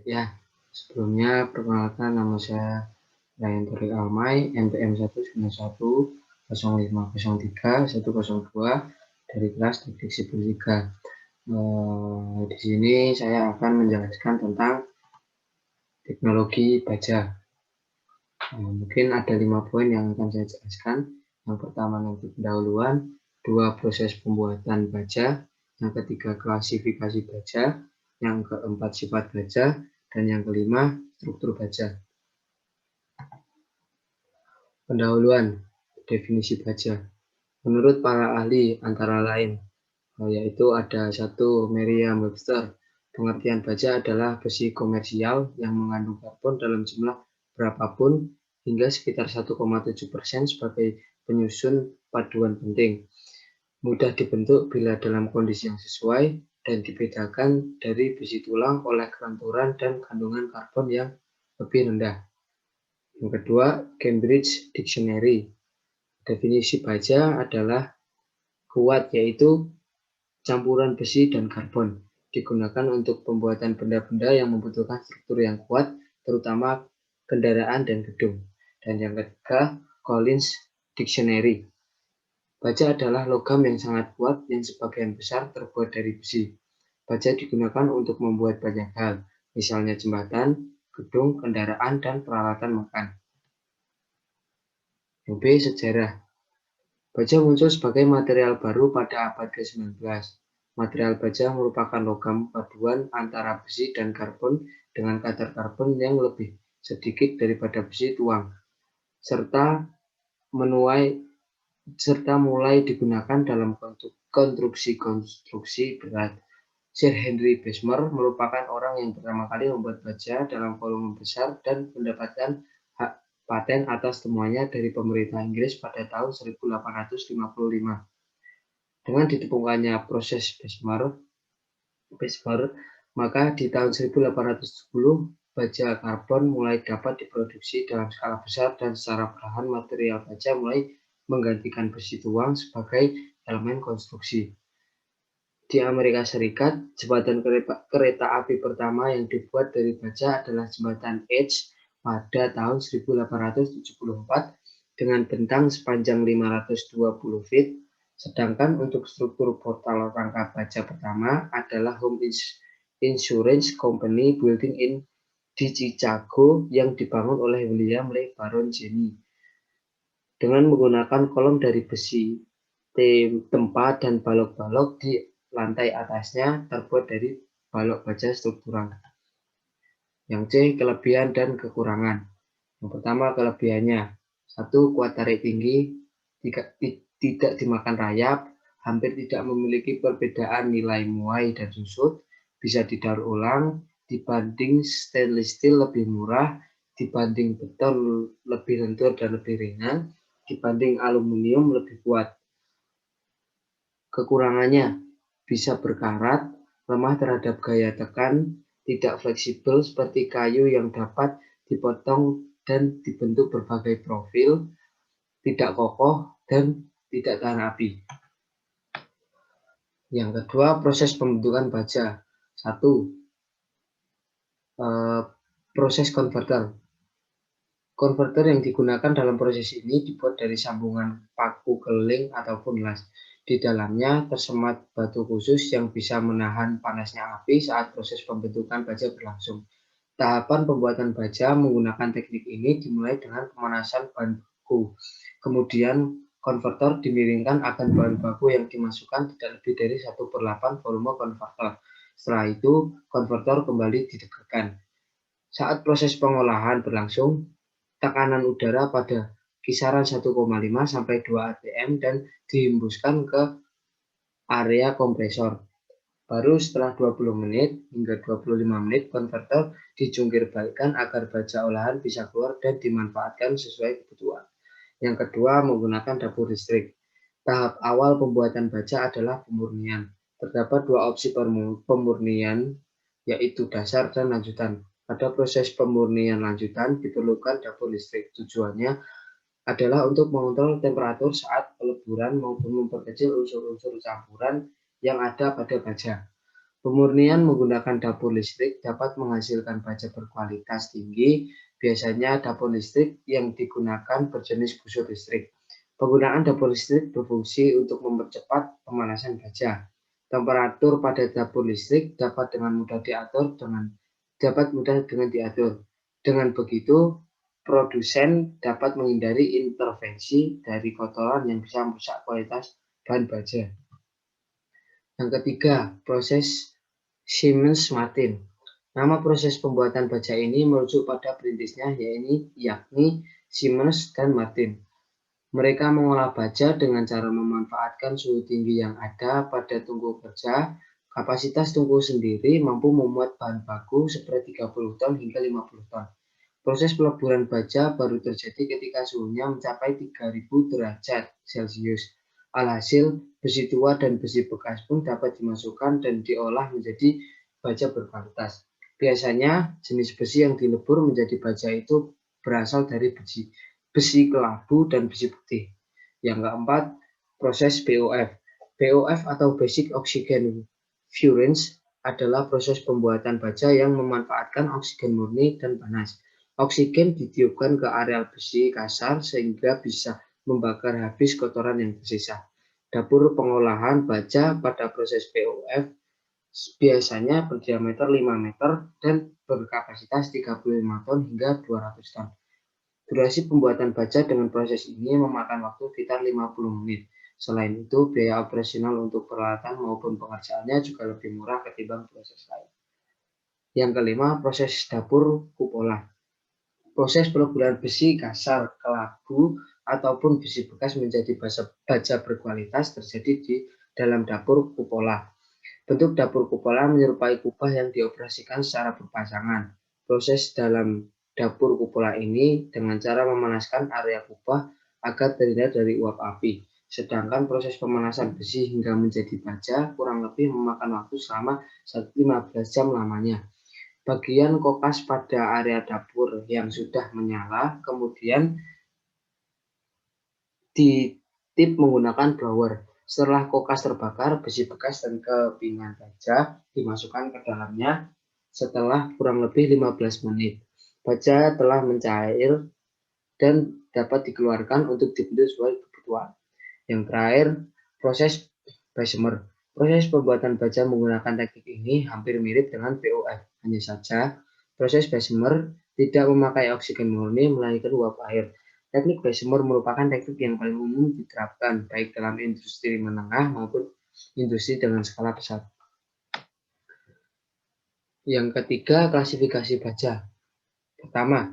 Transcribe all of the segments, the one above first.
Ya, sebelumnya perkenalkan nama saya Ryan Torik Almay, NPM 1910503-102 dari kelas Teknik Sipil 3. Di sini saya akan menjelaskan tentang teknologi baja. Mungkin ada 5 poin yang akan saya jelaskan. Yang pertama nanti pendahuluan, 2 proses pembuatan baja, yang ketiga klasifikasi baja, yang keempat sifat baja, dan yang kelima struktur baja. Pendahuluan, definisi baja. Menurut para ahli antara lain, yaitu ada 1 Merriam-Webster, pengertian baja adalah besi komersial yang mengandung karbon dalam jumlah berapapun hingga sekitar 1,7% sebagai penyusun paduan penting. Mudah dibentuk bila dalam kondisi yang sesuai dan dibedakan dari besi tulang oleh kelenturan dan kandungan karbon yang lebih rendah. Yang kedua, Cambridge Dictionary. Definisi baja adalah kuat, yaitu campuran besi dan karbon, digunakan untuk pembuatan benda-benda yang membutuhkan struktur yang kuat, terutama kendaraan dan gedung. Dan yang ketiga, Collins Dictionary. Baja adalah logam yang sangat kuat yang sebagian besar terbuat dari besi. Baja digunakan untuk membuat banyak hal, misalnya jembatan, gedung, kendaraan, dan peralatan makan. Yang B, sejarah. Baja muncul sebagai material baru pada abad ke-19. Material baja merupakan logam paduan antara besi dan karbon dengan kadar karbon yang lebih sedikit daripada besi tuang, serta mulai digunakan dalam konstruksi berat. Sir Henry Bessemer merupakan orang yang pertama kali membuat baja dalam volume besar dan mendapatkan hak paten atas temuannya dari pemerintah Inggris pada tahun 1855. Dengan ditemukannya proses Bessemer, maka di tahun 1870 baja karbon mulai dapat diproduksi dalam skala besar dan secara perlahan material baja mulai menggantikan besi tuang sebagai elemen konstruksi. Di Amerika Serikat, jembatan kereta api pertama yang dibuat dari baja adalah jembatan H pada tahun 1874 dengan bentang sepanjang 520 feet, sedangkan untuk struktur portal rangka baja pertama adalah Home Insurance Company Building di Chicago yang dibangun oleh William Lee Baron Jenney dengan menggunakan kolom dari besi, tempa, dan balok-balok di lantai atasnya terbuat dari balok baja struktural. Yang C, kelebihan dan kekurangan. Yang pertama, kelebihannya. 1. Kuat tarik tinggi, tidak dimakan rayap, hampir tidak memiliki perbedaan nilai muai dan susut, bisa didaur ulang, dibanding stainless steel lebih murah, dibanding beton lebih lentur dan lebih ringan, dibanding aluminium lebih kuat. Kekurangannya, bisa berkarat, lemah terhadap gaya tekan, tidak fleksibel seperti kayu yang dapat dipotong dan dibentuk berbagai profil, tidak kokoh, dan tidak tahan api. Yang kedua, proses pembentukan baja. 1. Proses konverter. Konverter yang digunakan dalam proses ini dibuat dari sambungan paku keling ataupun las. Di dalamnya tersemat batu khusus yang bisa menahan panasnya api saat proses pembentukan baja berlangsung. Tahapan pembuatan baja menggunakan teknik ini dimulai dengan pemanasan bahan baku. Kemudian konverter dimiringkan agar bahan baku yang dimasukkan tidak lebih dari 1/8 volume konverter. Setelah itu, konverter kembali didegakkan. Saat proses pengolahan berlangsung, tekanan udara pada kisaran 1,5 sampai 2 atm dan dihembuskan ke area kompresor. Baru setelah 20 menit hingga 25 menit, konverter dijungkir balikkan agar baja olahan bisa keluar dan dimanfaatkan sesuai kebutuhan. Yang kedua, menggunakan dapur listrik. Tahap awal pembuatan baja adalah pemurnian. Terdapat 2 opsi pemurnian, yaitu dasar dan lanjutan. Pada proses pemurnian lanjutan diperlukan dapur listrik. Tujuannya adalah untuk mengontrol temperatur saat peleburan maupun memperkecil unsur-unsur campuran yang ada pada baja. Pemurnian menggunakan dapur listrik dapat menghasilkan baja berkualitas tinggi. Biasanya dapur listrik yang digunakan berjenis busur listrik. Penggunaan dapur listrik berfungsi untuk mempercepat pemanasan baja. Temperatur pada dapur listrik dapat mudah diatur. Dengan begitu, produsen dapat menghindari intervensi dari kotoran yang bisa merusak kualitas bahan baja. Yang ketiga, proses Siemens-Martin. Nama proses pembuatan baja ini merujuk pada perintisnya yakni Siemens dan Martin. Mereka mengolah baja dengan cara memanfaatkan suhu tinggi yang ada pada tungku kerja. Kapasitas tungku sendiri mampu memuat bahan baku seperti 30 ton hingga 50 ton. Proses peleburan baja baru terjadi ketika suhunya mencapai 3000 derajat Celcius. Alhasil, besi tua dan besi bekas pun dapat dimasukkan dan diolah menjadi baja berkualitas. Biasanya, jenis besi yang dilebur menjadi baja itu berasal dari besi kelabu dan besi putih. Yang keempat, proses BOF. BOF atau Basic Oxygen Furnace adalah proses pembuatan baja yang memanfaatkan oksigen murni dan panas. Oksigen ditiupkan ke areal besi kasar sehingga bisa membakar habis kotoran yang tersisa. Dapur pengolahan baja pada proses BOF biasanya berdiameter 5 meter dan berkapasitas 35 ton hingga 200 ton. Durasi pembuatan baja dengan proses ini memakan waktu sekitar 50 menit. Selain itu, biaya operasional untuk peralatan maupun pengerjaannya juga lebih murah ketimbang proses lain. Yang kelima, proses dapur kupola. Proses peleburan besi kasar, kelabu, ataupun besi bekas menjadi baja berkualitas terjadi di dalam dapur kupola. Bentuk dapur kupola menyerupai kubah yang dioperasikan secara berpasangan. Proses dalam dapur kupola ini dengan cara memanaskan area kubah agar terhindar dari uap api. Sedangkan proses pemanasan besi hingga menjadi baja kurang lebih memakan waktu selama 15 jam lamanya. Bagian kokas pada area dapur yang sudah menyala kemudian ditip menggunakan blower. Setelah kokas terbakar, besi bekas dan kepingan baja dimasukkan ke dalamnya setelah kurang lebih 15 menit. Baja telah mencair dan dapat dikeluarkan untuk dibentuk sesuai kebutuhan. Yang terakhir, proses Bessemer. Proses pembuatan baja menggunakan teknik ini hampir mirip dengan BOF. Hanya saja, proses Bessemer tidak memakai oksigen murni melainkan uap air. Teknik Bessemer merupakan teknik yang paling umum diterapkan baik dalam industri menengah maupun industri dengan skala besar. Yang ketiga, klasifikasi baja. Pertama,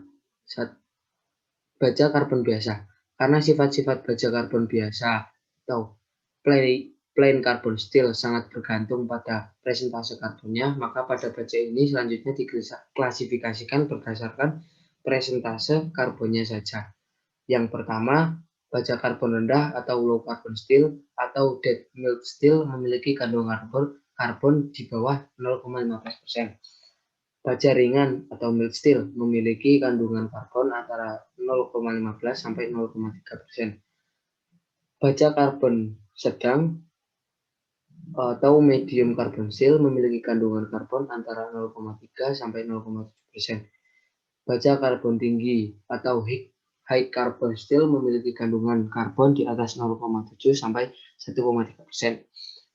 baja karbon biasa. Karena sifat-sifat baja karbon biasa atau plain carbon steel sangat bergantung pada presentase karbonnya, maka pada baja ini selanjutnya diklasifikasikan berdasarkan presentase karbonnya saja. Yang pertama, baja karbon rendah atau low carbon steel atau dead melt steel memiliki kandungan karbon di bawah 0,15%. Baja ringan atau mild steel memiliki kandungan karbon antara 0,15 sampai 0,3%. Baja karbon sedang atau medium carbon steel memiliki kandungan karbon antara 0,3 sampai 0,7%. Baja karbon tinggi atau high carbon steel memiliki kandungan karbon di atas 0,7 sampai 1,3%.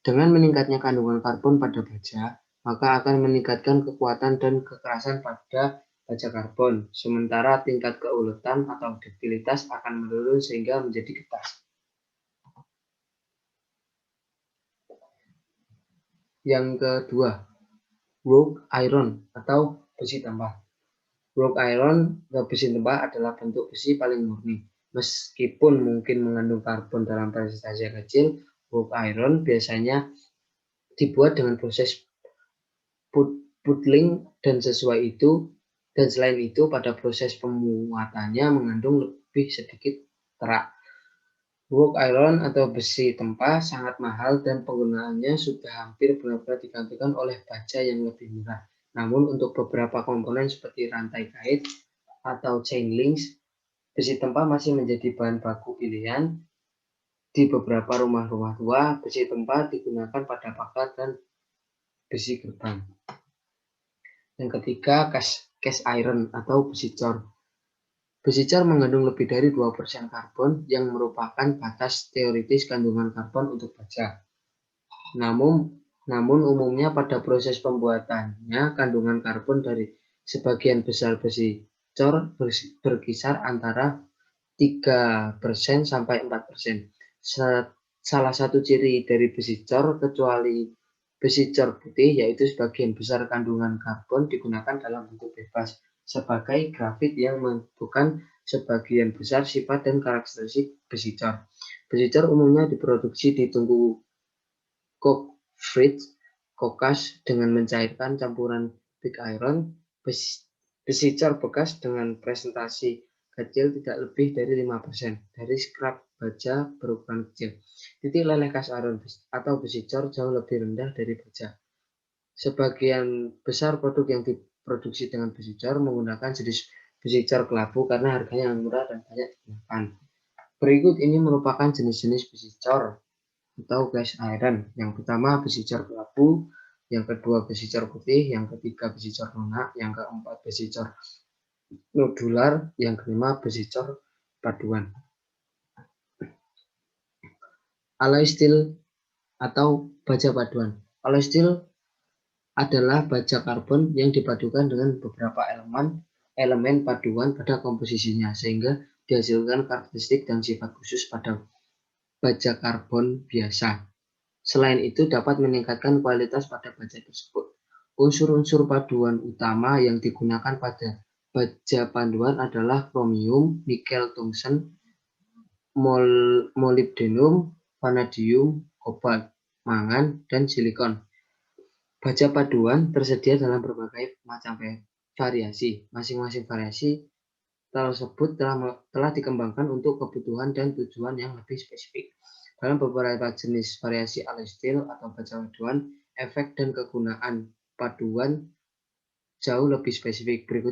Dengan meningkatnya kandungan karbon pada baja, maka akan meningkatkan kekuatan dan kekerasan pada baja karbon, sementara tingkat keuletan atau duktilitas akan menurun sehingga menjadi getas. Yang kedua, wrought iron atau besi tambah. Wrought iron atau besi tambah adalah bentuk besi paling murni. Meskipun mungkin mengandung karbon dalam persentase kecil, wrought iron biasanya dibuat dengan proses puddling dan selain itu pada proses pemuatannya mengandung lebih sedikit terak. Wrought iron atau besi tempah sangat mahal dan penggunaannya sudah hampir benar-benar digantikan oleh baja yang lebih murah. Namun untuk beberapa komponen seperti rantai kait atau chain links, besi tempah masih menjadi bahan baku pilihan. Di beberapa rumah-rumah tua, besi tempah digunakan pada pagar dan besi gerbang. Yang ketiga, cast iron atau besi cor. Besi cor mengandung lebih dari 2% karbon yang merupakan batas teoritis kandungan karbon untuk baja. Namun umumnya pada proses pembuatannya kandungan karbon dari sebagian besar besi cor berkisar antara 3% sampai 4%. Salah satu ciri dari besi cor kecuali besi cor putih yaitu sebagian besar kandungan karbon digunakan dalam bentuk bebas sebagai grafit yang menentukan sebagian besar sifat dan karakteristik besi cor. Besi cor umumnya diproduksi di tungku coke kokas dengan mencairkan campuran pig iron. Besi cor bekas dengan presentasi kecil tidak lebih dari 5% dari scrap baja berukuran kecil. Titik leleh cast iron atau besi cor jauh lebih rendah dari baja. Sebagian besar produk yang diproduksi dengan besi cor menggunakan jenis besi cor kelabu karena harganya yang murah dan banyak digunakan. Berikut ini merupakan jenis-jenis besi cor atau cast iron. Yang pertama besi cor kelabu, yang kedua besi cor putih, yang ketiga besi cor lunak, yang keempat besi cor nodular, yang kelima besi cor paduan. Alloy steel atau baja paduan. Alloy steel adalah baja karbon yang dipadukan dengan beberapa elemen paduan pada komposisinya sehingga dihasilkan karakteristik dan sifat khusus pada baja karbon biasa. Selain itu dapat meningkatkan kualitas pada baja tersebut. Unsur-unsur paduan utama yang digunakan pada baja paduan adalah kromium, nikel tungsten, molybdenum, vanadium, kobalt, mangan, dan silikon. Baja paduan tersedia dalam berbagai macam variasi. Masing-masing variasi tersebut telah dikembangkan untuk kebutuhan dan tujuan yang lebih spesifik. Dalam beberapa jenis variasi alloy steel atau baja paduan, efek dan kegunaan paduan jauh lebih spesifik. Berikut